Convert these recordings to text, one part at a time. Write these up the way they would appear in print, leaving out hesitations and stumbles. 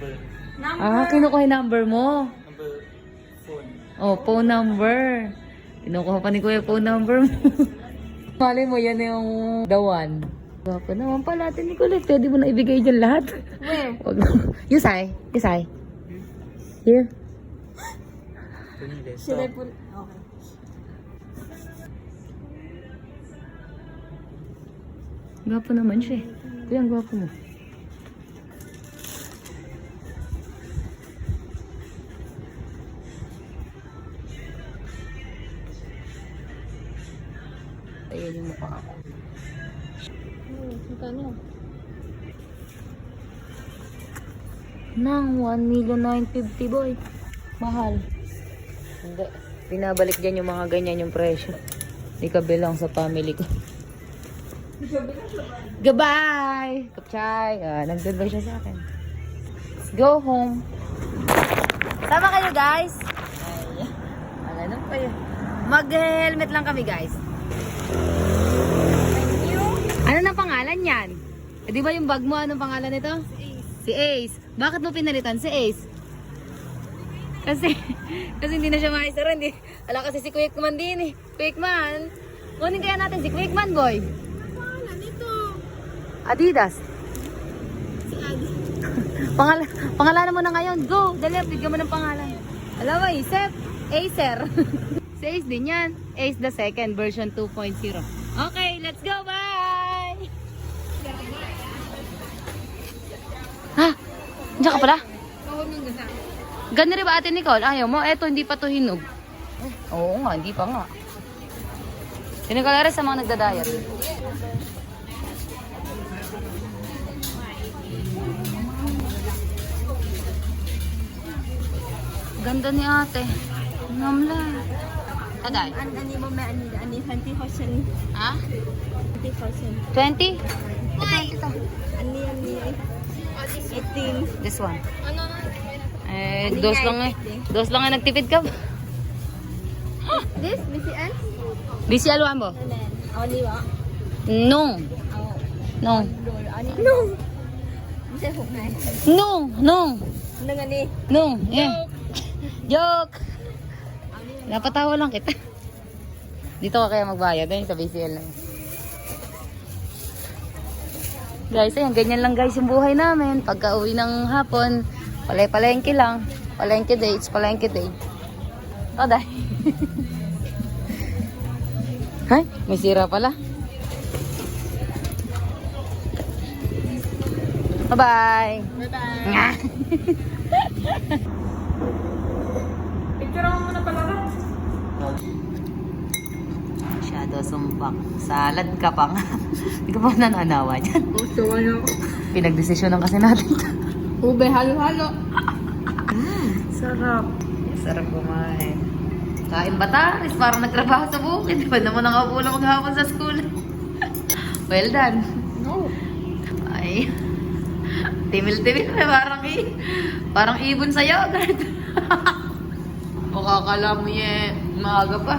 Number. Ah, kinukuha yung number mo. Number phone. Oh, phone number. Kinukuha pa ni Kuya phone number mo. Mali mo, yan yung the one. Gwapo naman pala atin ni Kulit. Pwede mo na ibigay dyan lahat. Where? Yusay. Yusay. Here. Pinili. Should I put... Okay. Gwapo naman siya eh. Kuya, ang gwapo mo. Ayan yung mukha ako. Magkano? Nang 1,950,000 boy. Mahal. Hindi. Pinabalik dyan yung mga ganyan yung presyo. Hindi ka bilang sa family ko. Goodbye! Kapchay! Nag-goodbye siya sa akin. Let's go home. Sama kayo guys! Ay, ano pa yun? Mag-helmet lang kami guys. Ano na pangalan yan? Eh, di ba yung bag mo, anong pangalan nito? Si Ace. Bakit mo pinalitan si Ace? Kasi hindi na siya maisara. Ala kasi si Quickman din eh. Quickman. Kunin kaya natin si Quickman boy. Pangalan nito. Adidas. Si Adi. Pangalanan mo na ngayon. Go! Dali, bigyan mo ng pangalan. Alam mo, Isep. Acer. Si Ace din yan. Ace the second, version 2.0. Okay, let's go. Bye! Ha? Diyan ka pala? Kawag ng gasa. Ganda rin ba ate Nicole? Ayaw mo? Eto, hindi pa to hinog. Oo nga, hindi pa nga. Sinikalari sa mga nagda-diet. Ganda ni ate. Namla. Taday. Ani mo may ani 20,000. Ha? 20,000. 20? Ito. Ani 18. This one. Ano? Dos lang eh. Dos lang eh, nagtipid ka ba? This, Missy Ann? Busy aluan mo? And then, only wa? No. Oh. No. No. Missy Huk na. No. No. Ano nga ni? No. Yeah. Joke. Napatawa lang kita. Dito ka kaya magbayad eh, sa BCL na. Guys, ayan, ganyan lang guys yung buhay namin. Pagka uwi ng hapon, palengke lang. Palengke dates, palengke day. Taday. Hay, may sira pala. Bye-bye. Bye-bye. Picture mo muna pala ka. Masyado sumpak. Salad ka pa nga. Hindi ka pa nananawa dyan. Gusto ano? Pinagdesisyonan kasi natin. Ube, halo-halo. Sarap. Sarap kumain. Kain bataris, parang nagtrabaho sa bukid. Di ba naman nakaupo lang maghapon sa school? Well done. No. Ay. Timil-timil. Parang ibon sa yogurt. Makakala mo maaga pa.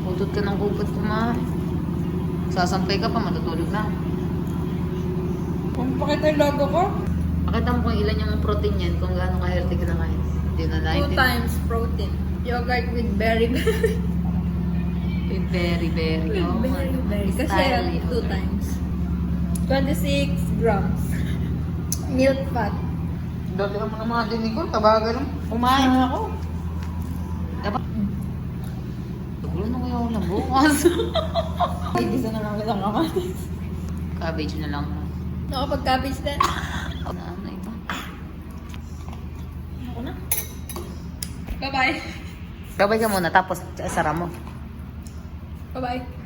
Putot ka ng kupot kumain. Sasampay ka pa, matutulog na. Kung pakita yung logo ko, Pakita mo kung ilan yung protein yan, kung gaano ka-healthy ka na kain. Hindi na 2 times protein. Yogurt with berry-berry. With berry. Oh, Berry-berry. Kasi Style, 2 times. 26 grams. Milk fat. Dali mo na mga dinig ko, tabagan mo. Kumain na ako. Dapat. Tugulo na kaya ako lang bukas. Igisa na lang kitang kamatis. Cabbage na lang. Nakapag-cabbage din. Ano ito? Ako na. Bye-bye. Babay ka muna, tapos sara mo. Bye-bye.